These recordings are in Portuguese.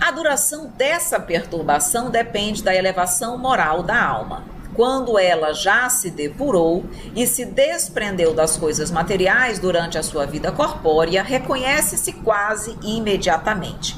A duração dessa perturbação depende da elevação moral da alma. Quando ela já se depurou e se desprendeu das coisas materiais durante a sua vida corpórea, reconhece-se quase imediatamente.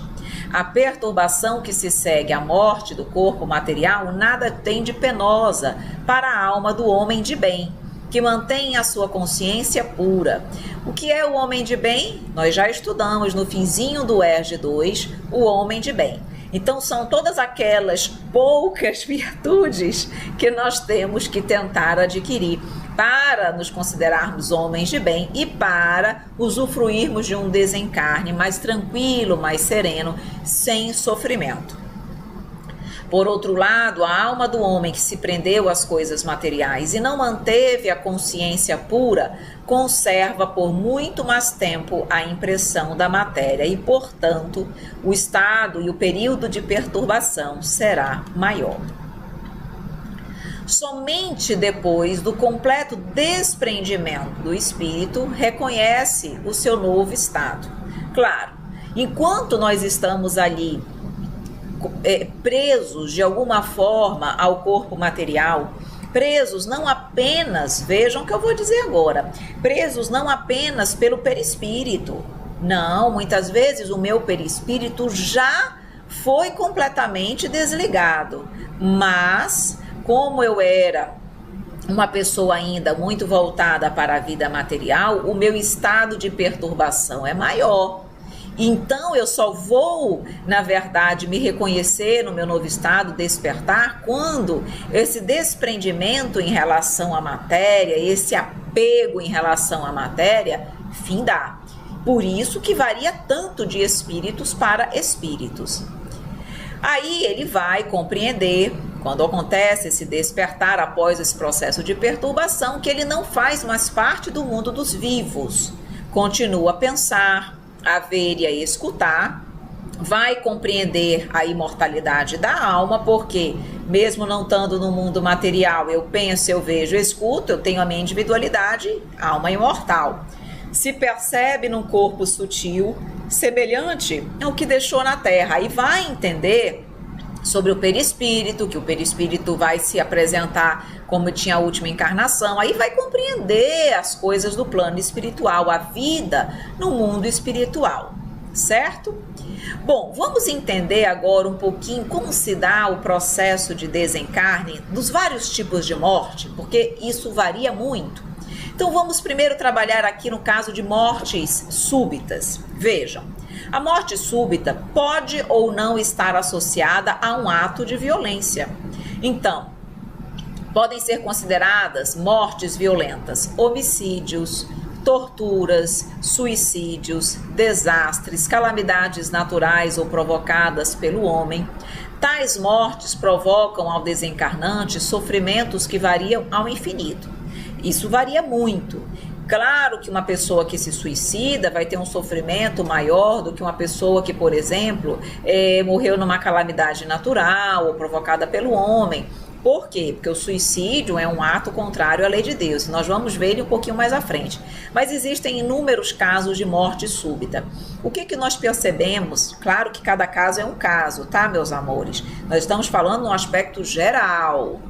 A perturbação que se segue à morte do corpo material nada tem de penosa para a alma do homem de bem, que mantém a sua consciência pura. O que é o homem de bem? Nós já estudamos no finzinho do ERG 2, o homem de bem. Então são todas aquelas poucas virtudes que nós temos que tentar adquirir para nos considerarmos homens de bem e para usufruirmos de um desencarne mais tranquilo, mais sereno, sem sofrimento. Por outro lado, a alma do homem que se prendeu às coisas materiais e não manteve a consciência pura, conserva por muito mais tempo a impressão da matéria e, portanto, o estado e o período de perturbação será maior. Somente depois do completo desprendimento do espírito reconhece o seu novo estado. Claro, enquanto nós estamos ali presos de alguma forma ao corpo material, presos não apenas, vejam o que eu vou dizer agora, presos não apenas pelo perispírito. Não, muitas vezes o meu perispírito já foi completamente desligado, mas como eu era uma pessoa ainda muito voltada para a vida material, o meu estado de perturbação é maior. Então eu só vou, na verdade, me reconhecer no meu novo estado, despertar, quando esse desprendimento em relação à matéria, esse apego em relação à matéria, findar. Por isso que varia tanto de espíritos para espíritos. Aí ele vai compreender, quando acontece esse despertar após esse processo de perturbação, que ele não faz mais parte do mundo dos vivos. Continua a pensar, a ver e a escutar, vai compreender a imortalidade da alma, porque mesmo não estando no mundo material, eu penso, eu vejo, eu escuto, eu tenho a minha individualidade, alma imortal. Se percebe num corpo sutil, semelhante ao que deixou na Terra, e vai entender sobre o perispírito, que o perispírito vai se apresentar como tinha a última encarnação, aí vai compreender as coisas do plano espiritual, a vida no mundo espiritual, certo? Bom, vamos entender agora um pouquinho como se dá o processo de desencarne dos vários tipos de morte, porque isso varia muito. Então vamos primeiro trabalhar aqui no caso de mortes súbitas. Vejam, a morte súbita pode ou não estar associada a um ato de violência. Então, podem ser consideradas mortes violentas, homicídios, torturas, suicídios, desastres, calamidades naturais ou provocadas pelo homem. Tais mortes provocam ao desencarnante sofrimentos que variam ao infinito. Isso varia muito. Claro que uma pessoa que se suicida vai ter um sofrimento maior do que uma pessoa que, por exemplo, morreu numa calamidade natural ou provocada pelo homem. Por quê? Porque o suicídio é um ato contrário à lei de Deus. Nós vamos ver ele um pouquinho mais à frente. Mas existem inúmeros casos de morte súbita. O que nós percebemos? Claro que cada caso é um caso, tá, meus amores? Nós estamos falando no aspecto geral.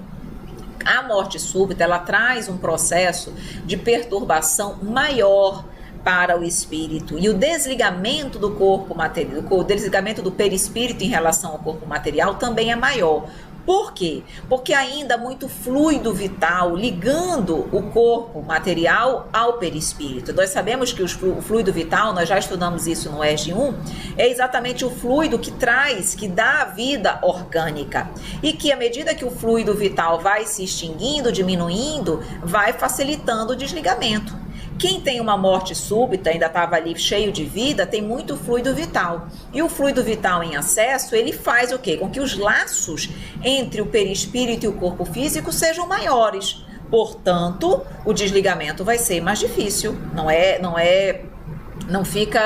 A morte súbita, ela traz um processo de perturbação maior para o espírito, e o desligamento do corpo material, o desligamento do perispírito em relação ao corpo material também é maior. Por quê? Porque ainda muito fluido vital ligando o corpo material ao perispírito. Nós sabemos que o fluido vital, nós já estudamos isso no ERG 1, é exatamente o fluido que traz, que dá a vida orgânica. E que à medida que o fluido vital vai se extinguindo, diminuindo, vai facilitando o desligamento. Quem tem uma morte súbita, ainda estava ali cheio de vida, tem muito fluido vital. E o fluido vital em excesso, ele faz o quê? Com que os laços entre o perispírito e o corpo físico sejam maiores. Portanto, o desligamento vai ser mais difícil. Não fica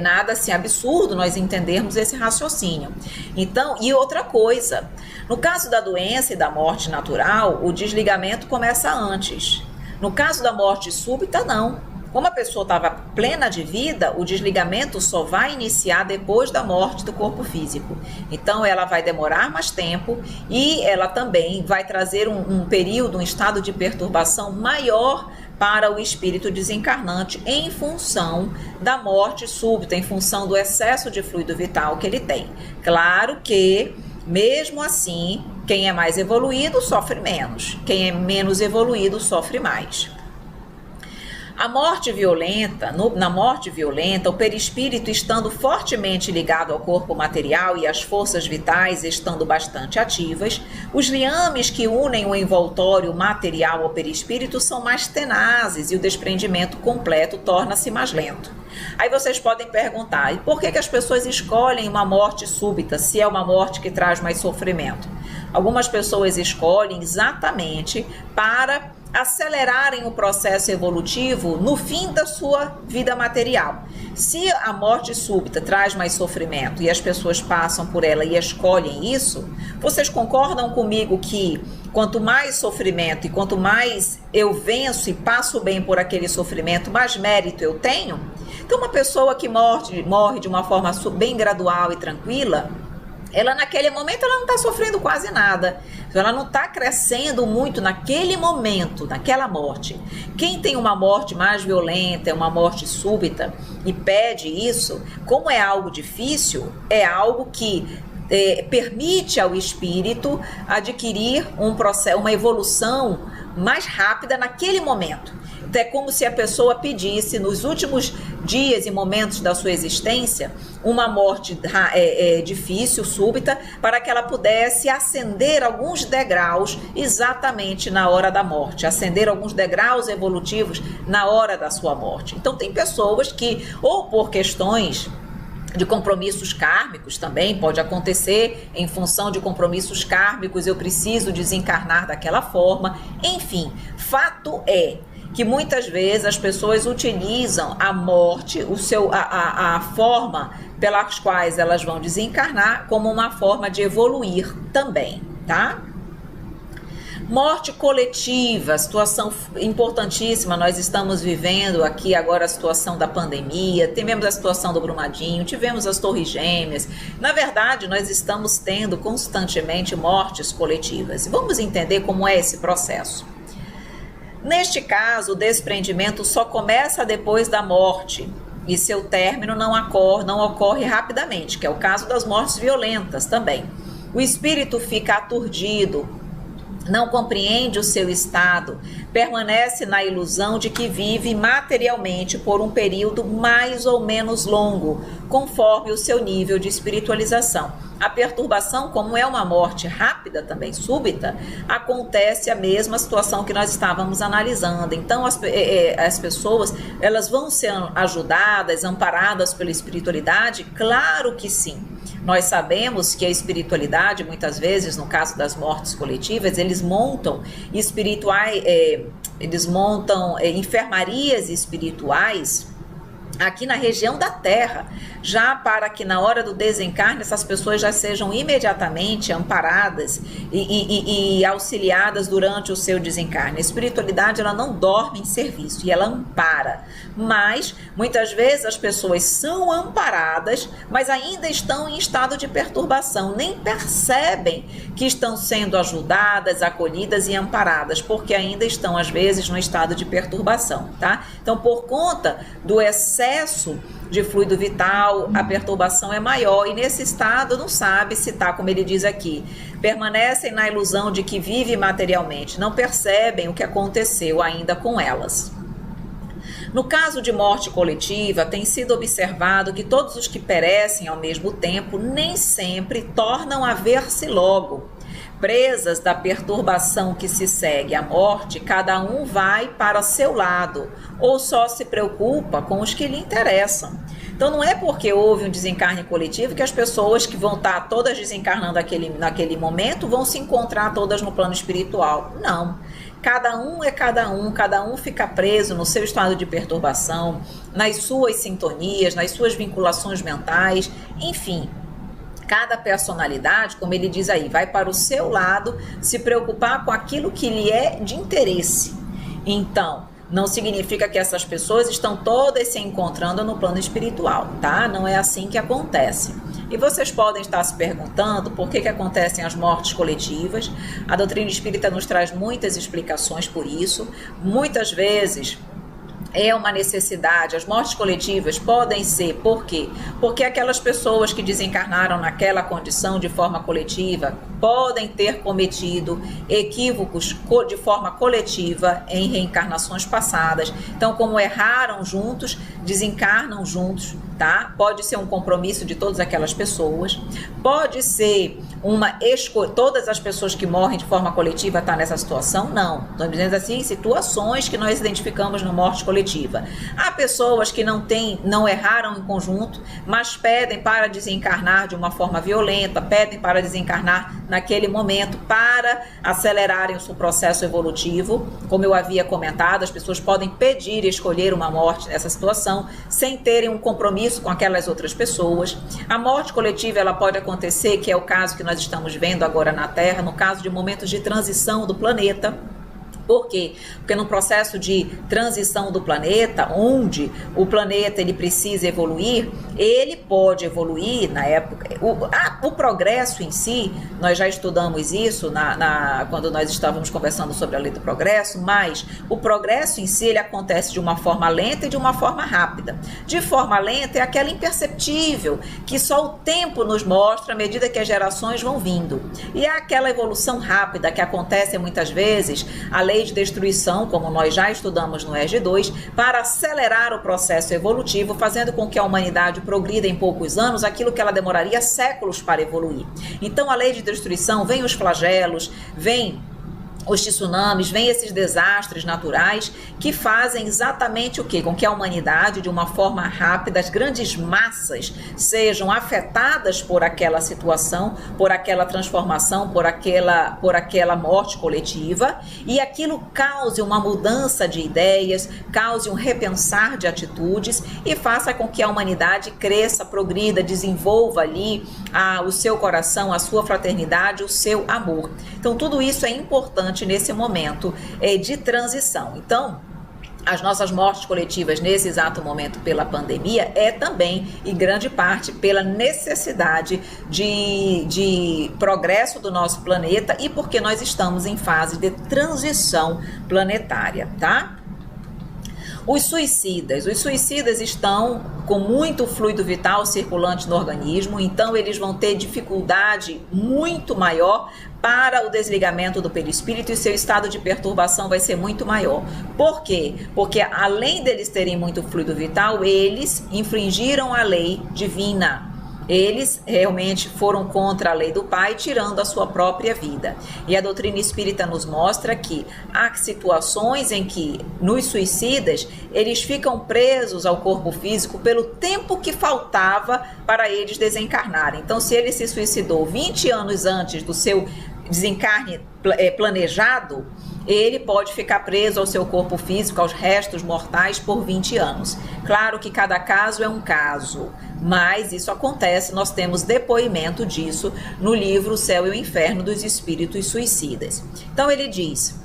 nada assim absurdo nós entendermos esse raciocínio. Então, e outra coisa, no caso da doença e da morte natural, o desligamento começa antes. No caso da morte súbita, não. Como a pessoa estava plena de vida, o desligamento só vai iniciar depois da morte do corpo físico. Então, ela vai demorar mais tempo e ela também vai trazer um período, um estado de perturbação maior para o espírito desencarnante em função da morte súbita, em função do excesso de fluido vital que ele tem. Claro que, mesmo assim, quem é mais evoluído sofre menos, quem é menos evoluído sofre mais. A morte violenta, na morte violenta, o perispírito estando fortemente ligado ao corpo material e as forças vitais estando bastante ativas, os liames que unem o envoltório material ao perispírito são mais tenazes e o desprendimento completo torna-se mais lento. Aí vocês podem perguntar, e por que as pessoas escolhem uma morte súbita, se é uma morte que traz mais sofrimento? Algumas pessoas escolhem exatamente para acelerarem o processo evolutivo no fim da sua vida material. Se a morte súbita traz mais sofrimento e as pessoas passam por ela e escolhem isso, vocês concordam comigo que quanto mais sofrimento e quanto mais eu venço e passo bem por aquele sofrimento, mais mérito eu tenho? Então, uma pessoa que morre de uma forma bem gradual e tranquila, ela naquele momento ela não está sofrendo quase nada, ela não está crescendo muito naquele momento, naquela morte. Quem tem uma morte mais violenta, uma morte súbita e pede isso, como é algo difícil, é algo que permite ao espírito adquirir uma evolução mais rápida naquele momento. É como se a pessoa pedisse nos últimos dias e momentos da sua existência uma morte difícil, súbita, para que ela pudesse ascender alguns degraus exatamente na hora da morte, ascender alguns degraus evolutivos na hora da sua morte. Então tem pessoas que, ou por questões de compromissos kármicos também, pode acontecer em função de compromissos kármicos, eu preciso desencarnar daquela forma, enfim, fato é que muitas vezes as pessoas utilizam a morte, a forma pelas quais elas vão desencarnar, como uma forma de evoluir também, tá? Morte coletiva, situação importantíssima, nós estamos vivendo aqui agora a situação da pandemia, tivemos a situação do Brumadinho, tivemos as Torres Gêmeas, na verdade nós estamos tendo constantemente mortes coletivas. Vamos entender como é esse processo. Neste caso, o desprendimento só começa depois da morte e seu término não ocorre rapidamente, que é o caso das mortes violentas também. O espírito fica aturdido, não compreende o seu estado, permanece na ilusão de que vive materialmente por um período mais ou menos longo, conforme o seu nível de espiritualização. A perturbação, como é uma morte rápida, também súbita, acontece a mesma situação que nós estávamos analisando. Então, as pessoas, elas vão ser ajudadas, amparadas pela espiritualidade? Claro que sim. Nós sabemos que a espiritualidade, muitas vezes, no caso das mortes coletivas, eles montam enfermarias espirituais aqui na região da Terra, já para que na hora do desencarne essas pessoas já sejam imediatamente amparadas e auxiliadas durante o seu desencarne. A espiritualidade, ela não dorme em serviço e ela ampara, mas muitas vezes as pessoas são amparadas, mas ainda estão em estado de perturbação, nem percebem que estão sendo ajudadas, acolhidas e amparadas, porque ainda estão às vezes no estado de perturbação, tá? Então, por conta do excesso de fluido vital, a perturbação é maior e nesse estado não sabe se está, como ele diz aqui, permanecem na ilusão de que vive materialmente, não percebem o que aconteceu ainda com elas. No caso de morte coletiva, tem sido observado que todos os que perecem ao mesmo tempo nem sempre tornam a ver-se logo. Presas da perturbação que se segue à morte, cada um vai para seu lado, ou só se preocupa com os que lhe interessam. Então não é porque houve um desencarne coletivo que as pessoas que vão estar todas desencarnando naquele momento vão se encontrar todas no plano espiritual. Não. Cada um fica preso no seu estado de perturbação, nas suas sintonias, nas suas vinculações mentais, enfim. Cada personalidade, como ele diz aí, vai para o seu lado se preocupar com aquilo que lhe é de interesse. Então, não significa que essas pessoas estão todas se encontrando no plano espiritual, tá? Não é assim que acontece. E vocês podem estar se perguntando por que acontecem as mortes coletivas. A doutrina espírita nos traz muitas explicações por isso. Muitas vezes é uma necessidade. As mortes coletivas podem ser, por quê? Porque aquelas pessoas que desencarnaram naquela condição de forma coletiva podem ter cometido equívocos de forma coletiva em reencarnações passadas. Então, como erraram juntos, desencarnam juntos, tá? Pode ser um compromisso de todas aquelas pessoas, pode ser uma escolha. Todas as pessoas que morrem de forma coletiva estão nessa situação? Não. Estamos dizendo assim, situações que nós identificamos na morte coletiva. Há pessoas que não erraram em conjunto, mas pedem para desencarnar de uma forma violenta, pedem para desencarnar naquele momento para acelerarem o seu processo evolutivo. Como eu havia comentado, as pessoas podem pedir e escolher uma morte nessa situação sem terem um compromisso com aquelas outras pessoas. A morte coletiva, ela pode acontecer, que é o caso que nós estamos vendo agora na Terra, no caso de momentos de transição do planeta. Por quê? Porque no processo de transição do planeta, onde o planeta ele precisa evoluir, ele pode evoluir na época. O progresso em si, nós já estudamos isso quando nós estávamos conversando sobre a lei do progresso, mas o progresso em si ele acontece de uma forma lenta e de uma forma rápida. De forma lenta é aquela imperceptível, que só o tempo nos mostra à medida que as gerações vão vindo. E é aquela evolução rápida que acontece muitas vezes, a lei de destruição, como nós já estudamos no ERG2, para acelerar o processo evolutivo, fazendo com que a humanidade progrida em poucos anos aquilo que ela demoraria séculos para evoluir. Então a lei de destruição, vem os flagelos, vem os tsunamis, vêm esses desastres naturais que fazem exatamente o quê? Com que a humanidade, de uma forma rápida, as grandes massas sejam afetadas por aquela situação, por aquela transformação, por aquela morte coletiva, e aquilo cause uma mudança de ideias, cause um repensar de atitudes e faça com que a humanidade cresça, progrida, desenvolva ali o seu coração, a sua fraternidade, o seu amor. Então tudo isso é importante nesse momento de transição. Então, as nossas mortes coletivas nesse exato momento pela pandemia é também, em grande parte, pela necessidade de progresso do nosso planeta e porque nós estamos em fase de transição planetária, tá? Os suicidas estão com muito fluido vital circulante no organismo, então eles vão ter dificuldade muito maior para o desligamento do perispírito e seu estado de perturbação vai ser muito maior. Por quê? Porque além deles terem muito fluido vital, eles infringiram a lei divina. Eles realmente foram contra a lei do Pai, tirando a sua própria vida. E a doutrina espírita nos mostra que há situações em que, nos suicidas, eles ficam presos ao corpo físico pelo tempo que faltava para eles desencarnarem. Então, se ele se suicidou 20 anos antes do seu desencarne planejado, ele pode ficar preso ao seu corpo físico, aos restos mortais, por 20 anos. Claro que cada caso é um caso, mas isso acontece, nós temos depoimento disso no livro O Céu e o Inferno dos Espíritos Suicidas. Então ele diz,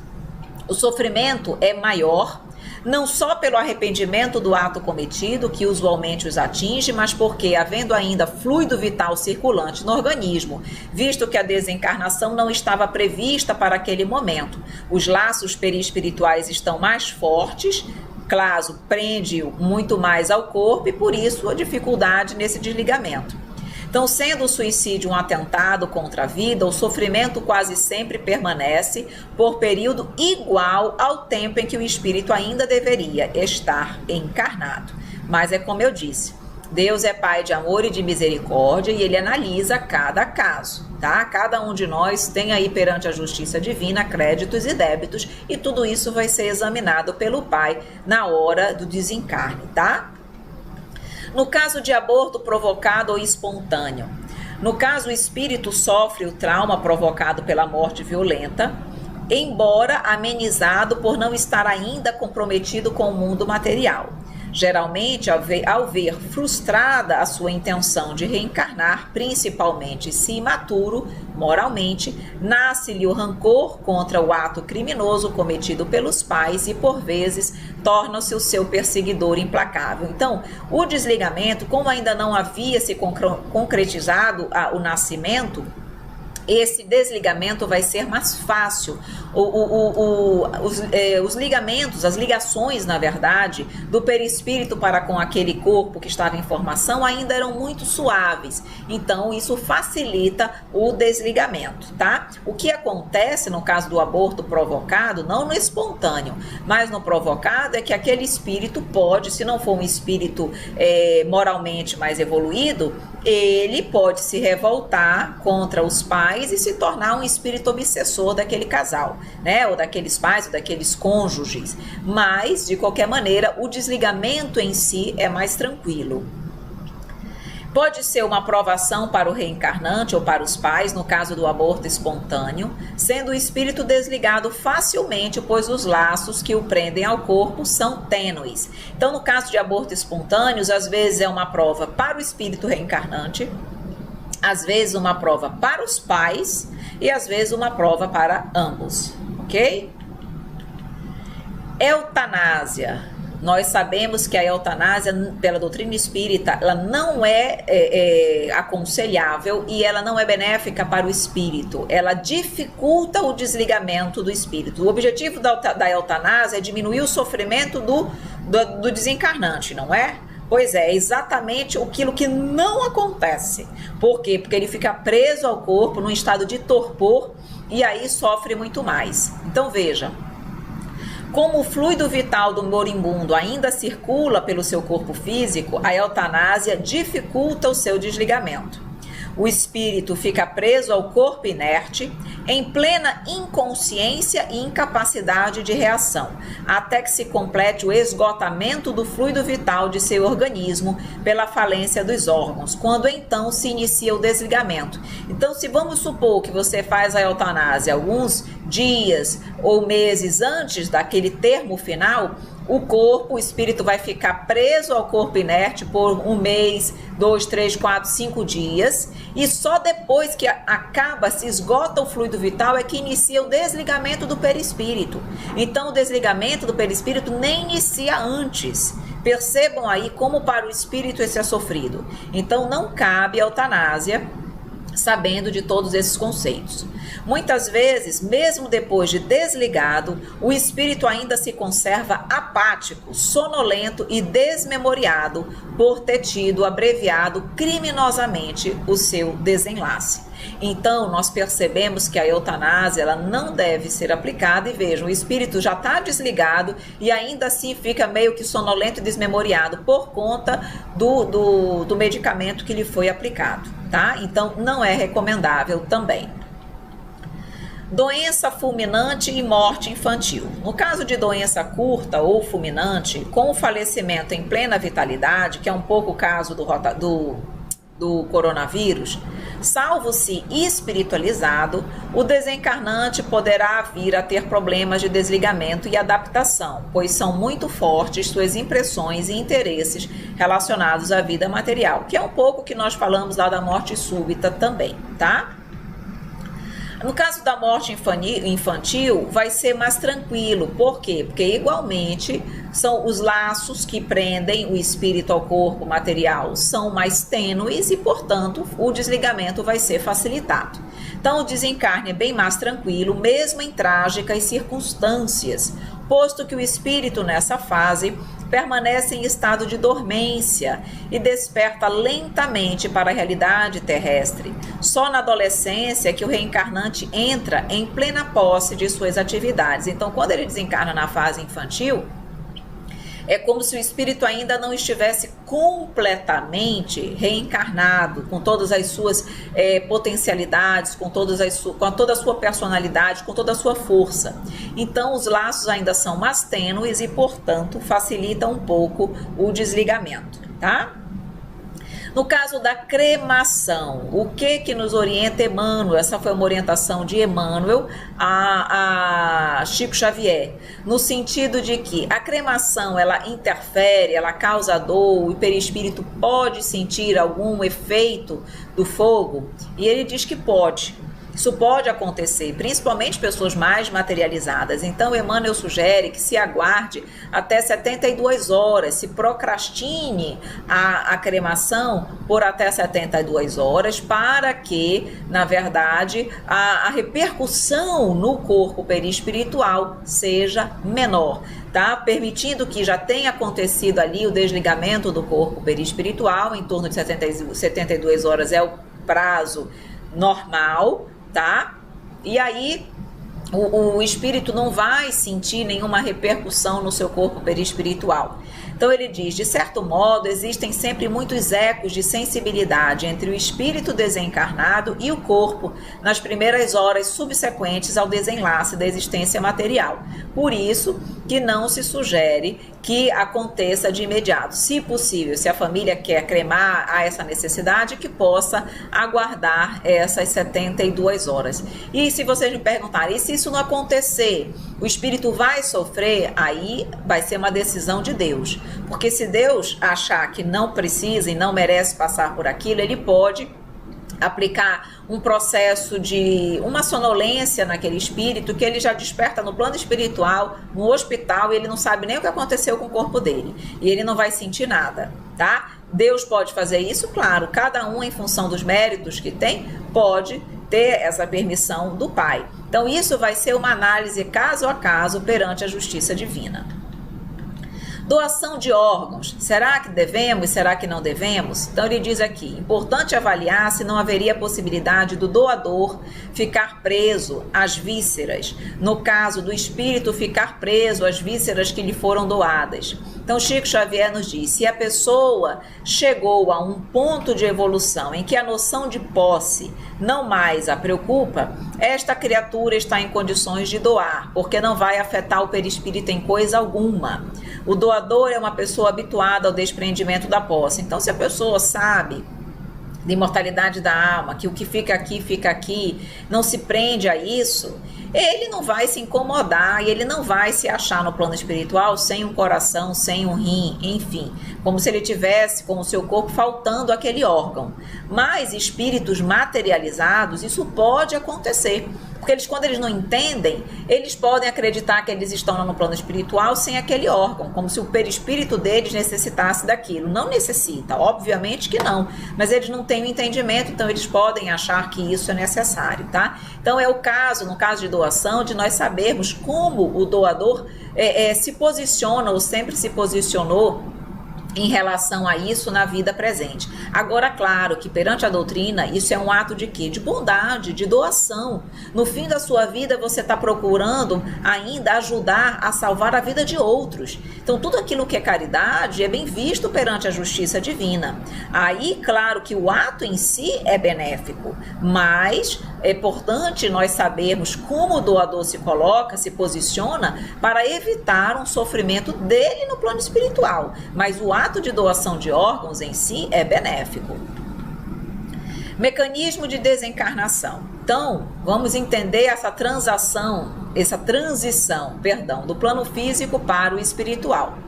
o sofrimento é maior, não só pelo arrependimento do ato cometido, que usualmente os atinge, mas porque, havendo ainda fluido vital circulante no organismo, visto que a desencarnação não estava prevista para aquele momento, os laços perispirituais estão mais fortes, claro, prende-o muito mais ao corpo e por isso a dificuldade nesse desligamento. Então, sendo o suicídio um atentado contra a vida, o sofrimento quase sempre permanece por período igual ao tempo em que o espírito ainda deveria estar encarnado. Mas é como eu disse, Deus é Pai de amor e de misericórdia e Ele analisa cada caso, tá? Cada um de nós tem aí perante a justiça divina créditos e débitos e tudo isso vai ser examinado pelo Pai na hora do desencarne, tá? No caso de aborto provocado ou espontâneo, no caso o espírito sofre o trauma provocado pela morte violenta, embora amenizado por não estar ainda comprometido com o mundo material. Geralmente, ao ver frustrada a sua intenção de reencarnar, principalmente se imaturo moralmente, nasce-lhe o rancor contra o ato criminoso cometido pelos pais e, por vezes, torna-se o seu perseguidor implacável. Então, o desligamento, como ainda não havia se concretizado o nascimento, esse desligamento vai ser mais fácil. Os ligamentos, as ligações, na verdade, do perispírito para com aquele corpo que estava em formação ainda eram muito suaves. Então, isso facilita o desligamento, tá? O que acontece no caso do aborto provocado, não no espontâneo, mas no provocado, é que aquele espírito pode, se não for um espírito moralmente mais evoluído, ele pode se revoltar contra os pais e se tornar um espírito obsessor daquele casal, né? Ou daqueles pais, ou daqueles cônjuges. Mas, de qualquer maneira, o desligamento em si é mais tranquilo. Pode ser uma provação para o reencarnante ou para os pais, no caso do aborto espontâneo, sendo o espírito desligado facilmente, pois os laços que o prendem ao corpo são tênues. Então, no caso de aborto espontâneo, às vezes é uma prova para o espírito reencarnante, às vezes uma prova para os pais e às vezes uma prova para ambos, ok? Eutanásia. Nós sabemos que a eutanásia, pela doutrina espírita, ela não é aconselhável e ela não é benéfica para o espírito. Ela dificulta o desligamento do espírito. O objetivo da eutanásia é diminuir o sofrimento do desencarnante, não é? Pois é exatamente aquilo que não acontece. Por quê? Porque ele fica preso ao corpo num estado de torpor e aí sofre muito mais. Então veja, como o fluido vital do moribundo ainda circula pelo seu corpo físico, a eutanásia dificulta o seu desligamento. O espírito fica preso ao corpo inerte, em plena inconsciência e incapacidade de reação, até que se complete o esgotamento do fluido vital de seu organismo pela falência dos órgãos, quando então se inicia o desligamento. Então, se vamos supor que você faz a eutanásia alguns dias ou meses antes daquele termo final, o espírito vai ficar preso ao corpo inerte por 1 mês, 2, 3, 4, 5 dias, e só depois que se esgota o fluido vital é que inicia o desligamento do perispírito. Então, o desligamento do perispírito nem inicia antes. Percebam aí como para o espírito esse é sofrido. Então, não cabe a eutanásia, sabendo de todos esses conceitos. Muitas vezes, mesmo depois de desligado, o espírito ainda se conserva apático, sonolento e desmemoriado por ter tido abreviado criminosamente o seu desenlace. Então, nós percebemos que a eutanásia ela não deve ser aplicada e vejam, o espírito já está desligado e ainda assim fica meio que sonolento e desmemoriado por conta do medicamento que lhe foi aplicado, tá? Então, não é recomendável também. Doença fulminante e morte infantil. No caso de doença curta ou fulminante, com o falecimento em plena vitalidade, que é um pouco o caso do coronavírus, salvo se espiritualizado, o desencarnante poderá vir a ter problemas de desligamento e adaptação, pois são muito fortes suas impressões e interesses relacionados à vida material, que é um pouco que nós falamos lá da morte súbita também, tá? No caso da morte infantil, vai ser mais tranquilo. Por quê? Porque igualmente são os laços que prendem o espírito ao corpo material são mais tênues e, portanto, o desligamento vai ser facilitado. Então, o desencarne é bem mais tranquilo, mesmo em trágicas circunstâncias, posto que o espírito nessa fase permanece em estado de dormência e desperta lentamente para a realidade terrestre. Só na adolescência que o reencarnante entra em plena posse de suas atividades. Então, quando ele desencarna na fase infantil, é como se o espírito ainda não estivesse completamente reencarnado, com todas as suas potencialidades, com toda a sua personalidade, com toda a sua força. Então, os laços ainda são mais tênues e, portanto, facilitam um pouco o desligamento, tá? No caso da cremação, o que nos orienta Emmanuel? Essa foi uma orientação de Emmanuel a Chico Xavier, no sentido de que a cremação, ela interfere, ela causa dor, o perispírito pode sentir algum efeito do fogo? E ele diz que pode. Isso pode acontecer, principalmente pessoas mais materializadas. Então, Emmanuel sugere que se aguarde até 72 horas, se procrastine a cremação por até 72 horas, para que, na verdade, a repercussão no corpo perispiritual seja menor, tá? Permitindo que já tenha acontecido ali o desligamento do corpo perispiritual, em torno de 72 horas é o prazo normal, tá? E aí o espírito não vai sentir nenhuma repercussão no seu corpo perispiritual. Então ele diz, de certo modo, existem sempre muitos ecos de sensibilidade entre o espírito desencarnado e o corpo nas primeiras horas subsequentes ao desenlace da existência material. Por isso que não se sugere que aconteça de imediato. Se possível, se a família quer cremar, há essa necessidade, que possa aguardar essas 72 horas. E se vocês me perguntarem, e se isso não acontecer, o espírito vai sofrer? Aí vai ser uma decisão de Deus. Porque se Deus achar que não precisa e não merece passar por aquilo, ele pode aplicar um processo de uma sonolência naquele espírito, que ele já desperta no plano espiritual, no hospital, e ele não sabe nem o que aconteceu com o corpo dele. E ele não vai sentir nada, tá? Deus pode fazer isso, claro, cada um em função dos méritos que tem, pode ter essa permissão do Pai. Então isso vai ser uma análise caso a caso perante a justiça divina. Doação de órgãos, será que devemos, será que não devemos? Então ele diz aqui, importante avaliar se não haveria possibilidade do doador ficar preso às vísceras, no caso do espírito ficar preso às vísceras que lhe foram doadas. Então Chico Xavier nos diz, se a pessoa chegou a um ponto de evolução em que a noção de posse não mais a preocupa, esta criatura está em condições de doar, porque não vai afetar o perispírito em coisa alguma. O doador é uma pessoa habituada ao desprendimento da posse. Então, se a pessoa sabe da imortalidade da alma, que o que fica aqui, não se prende a isso, ele não vai se incomodar e ele não vai se achar no plano espiritual sem um coração, sem um rim, enfim, como se ele tivesse com o seu corpo faltando aquele órgão. Mas espíritos materializados, isso pode acontecer. Porque quando eles não entendem, eles podem acreditar que eles estão lá no plano espiritual sem aquele órgão, como se o perispírito deles necessitasse daquilo. Não necessita, obviamente que não, mas eles não têm o entendimento, então eles podem achar que isso é necessário, tá? Então é o caso, no caso de doação, de nós sabermos como o doador se posiciona ou sempre se posicionou em relação a isso na vida presente. Agora, claro que perante a doutrina, isso é um ato de quê? De bondade, de doação. No fim da sua vida, você está procurando ainda ajudar a salvar a vida de outros. Então, tudo aquilo que é caridade é bem visto perante a justiça divina. Aí, claro que o ato em si é benéfico, mas é importante nós sabermos como o doador se coloca, se posiciona, para evitar um sofrimento dele no plano espiritual. Mas o ato de doação de órgãos em si é benéfico. Mecanismo de desencarnação. Então, vamos entender essa transição, do plano físico para o espiritual.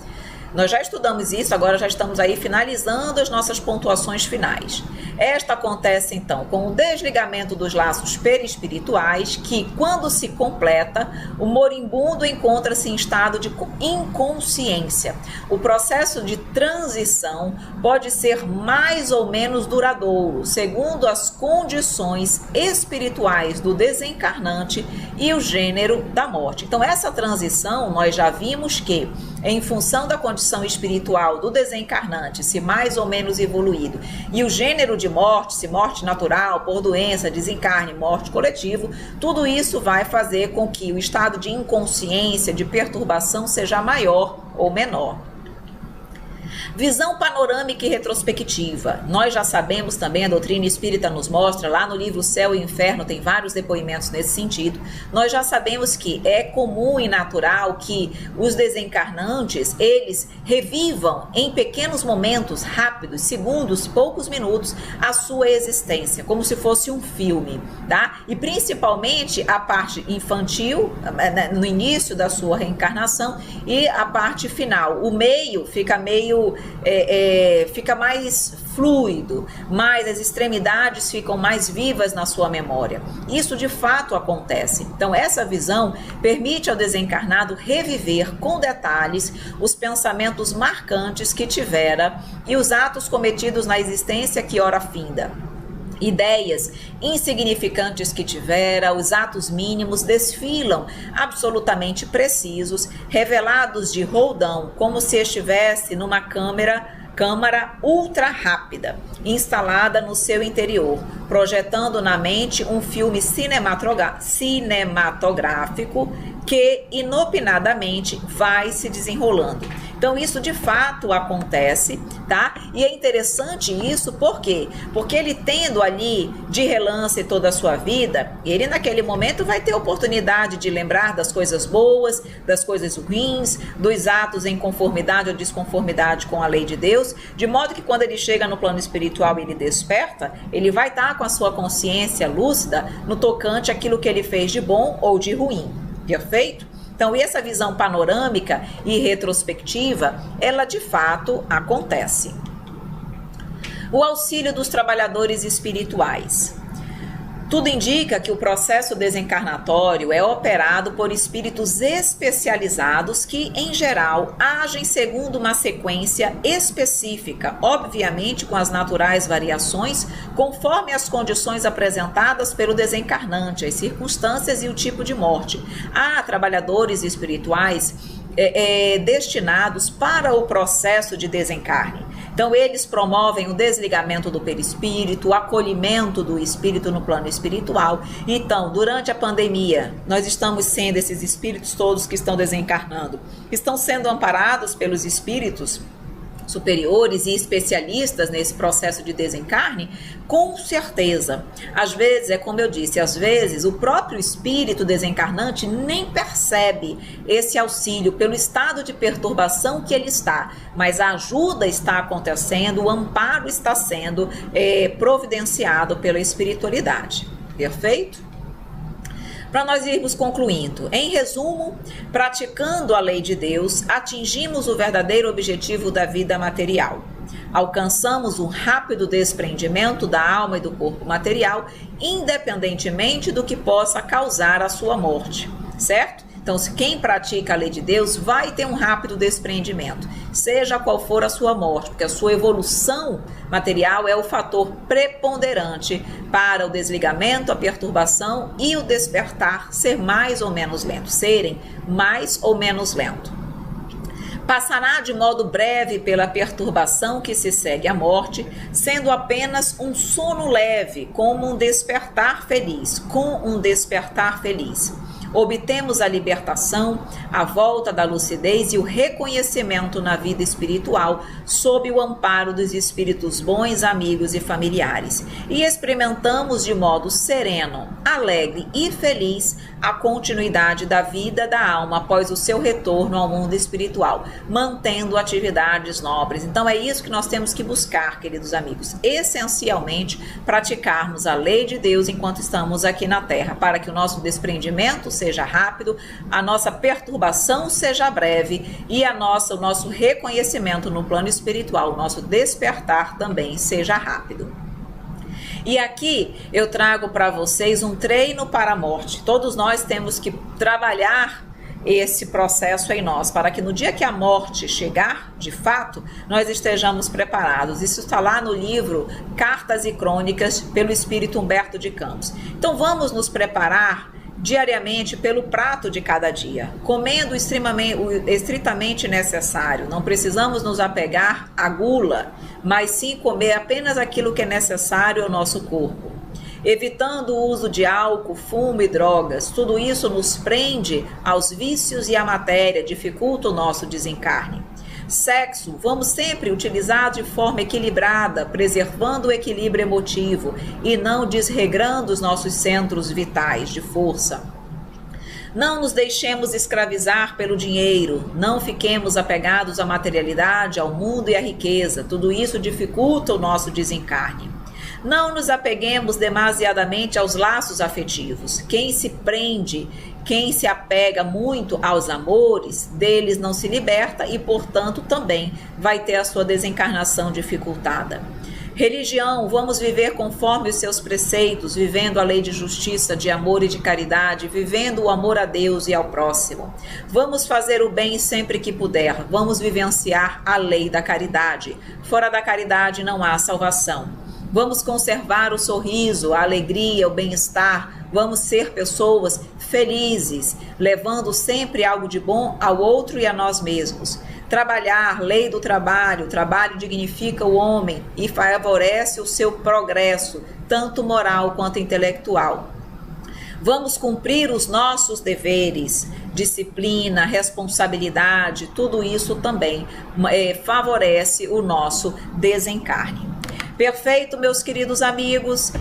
Nós já estudamos isso, agora já estamos aí finalizando as nossas pontuações finais. Esta acontece então com o desligamento dos laços perispirituais, que quando se completa, o moribundo encontra-se em estado de inconsciência. O processo de transição pode ser mais ou menos duradouro, segundo as condições espirituais do desencarnante e o gênero da morte. Então essa transição, nós já vimos que, em função da condição espiritual do desencarnante, se mais ou menos evoluído, e o gênero de morte, se morte natural, por doença, desencarne, morte coletivo, tudo isso vai fazer com que o estado de inconsciência, de perturbação, seja maior ou menor. Visão panorâmica e retrospectiva. Nós já sabemos também, a doutrina espírita nos mostra, lá no livro Céu e Inferno tem vários depoimentos nesse sentido. Nós já sabemos que é comum e natural que os desencarnantes, eles revivam em pequenos momentos, rápidos, segundos, poucos minutos, a sua existência, como se fosse um filme, tá? E principalmente a parte infantil, no início da sua reencarnação, e a parte final. O meio fica fica mais fluido, mas as extremidades ficam mais vivas na sua memória. Isso de fato acontece. Então essa visão permite ao desencarnado reviver com detalhes os pensamentos marcantes que tivera e os atos cometidos na existência que ora finda. Ideias insignificantes que tivera, os atos mínimos desfilam absolutamente precisos, revelados de roldão, como se estivesse numa câmara ultra rápida, instalada no seu interior, projetando na mente um filme cinematográfico que inopinadamente vai se desenrolando. Então isso de fato acontece, tá? E é interessante isso, por quê? Porque ele tendo ali de relance toda a sua vida, ele naquele momento vai ter oportunidade de lembrar das coisas boas, das coisas ruins, dos atos em conformidade ou desconformidade com a lei de Deus, de modo que quando ele chega no plano espiritual e ele desperta, ele vai estar com a sua consciência lúcida no tocante àquilo que ele fez de bom ou de ruim. Perfeito? Então, essa visão panorâmica e retrospectiva, ela de fato acontece. O auxílio dos trabalhadores espirituais. Tudo indica que o processo desencarnatório é operado por espíritos especializados que, em geral, agem segundo uma sequência específica, obviamente com as naturais variações, conforme as condições apresentadas pelo desencarnante, as circunstâncias e o tipo de morte. Há trabalhadores espirituais destinados para o processo de desencarne. Então, eles promovem o desligamento do perispírito, o acolhimento do espírito no plano espiritual. Então, durante a pandemia, nós estamos sendo, esses espíritos todos que estão desencarnando, estão sendo amparados pelos espíritos superiores e especialistas nesse processo de desencarne? Com certeza. Às vezes, é como eu disse, às vezes o próprio espírito desencarnante nem percebe esse auxílio pelo estado de perturbação que ele está, mas a ajuda está acontecendo, o amparo está sendo providenciado pela espiritualidade. Perfeito? Para nós irmos concluindo, em resumo, praticando a lei de Deus, atingimos o verdadeiro objetivo da vida material. Alcançamos um rápido desprendimento da alma e do corpo material, independentemente do que possa causar a sua morte, certo? Então, se quem pratica a lei de Deus vai ter um rápido desprendimento, seja qual for a sua morte, porque a sua evolução material é o fator preponderante para o desligamento, a perturbação e o despertar ser mais ou menos lento, serem mais ou menos lento. Passará de modo breve pela perturbação que se segue à morte, sendo apenas um sono leve, como um despertar feliz, Obtemos a libertação, a volta da lucidez e o reconhecimento na vida espiritual sob o amparo dos espíritos bons, amigos e familiares. E experimentamos de modo sereno, alegre e feliz a continuidade da vida da alma após o seu retorno ao mundo espiritual, mantendo atividades nobres. Então é isso que nós temos que buscar, queridos amigos, essencialmente praticarmos a lei de Deus enquanto estamos aqui na Terra, para que o nosso desprendimento seja rápido, a nossa perturbação seja breve e o nosso reconhecimento no plano espiritual, o nosso despertar também seja rápido. E aqui eu trago para vocês um treino para a morte. Todos nós temos que trabalhar esse processo em nós, para que no dia que a morte chegar, de fato, nós estejamos preparados. Isso está lá no livro Cartas e Crônicas, pelo Espírito Humberto de Campos. Então vamos nos preparar diariamente pelo prato de cada dia, comendo estritamente necessário. Não precisamos nos apegar à gula, mas sim comer apenas aquilo que é necessário ao nosso corpo. Evitando o uso de álcool, fumo e drogas, tudo isso nos prende aos vícios e à matéria, dificulta o nosso desencarne. Sexo, vamos sempre utilizar de forma equilibrada, preservando o equilíbrio emotivo e não desregrando os nossos centros vitais de força. Não nos deixemos escravizar pelo dinheiro, não fiquemos apegados à materialidade, ao mundo e à riqueza. Tudo isso dificulta o nosso desencarne. Não nos apeguemos demasiadamente aos laços afetivos. Quem se prende, quem se apega muito aos amores, deles não se liberta e, portanto, também vai ter a sua desencarnação dificultada. Religião, vamos viver conforme os seus preceitos, vivendo a lei de justiça, de amor e de caridade, vivendo o amor a Deus e ao próximo. Vamos fazer o bem sempre que puder, vamos vivenciar a lei da caridade. Fora da caridade não há salvação. Vamos conservar o sorriso, a alegria, o bem-estar. Vamos ser pessoas felizes, levando sempre algo de bom ao outro e a nós mesmos. Trabalhar, lei do trabalho, o trabalho dignifica o homem e favorece o seu progresso, tanto moral quanto intelectual. Vamos cumprir os nossos deveres, disciplina, responsabilidade, tudo isso também favorece o nosso desencarne. Perfeito, meus queridos amigos?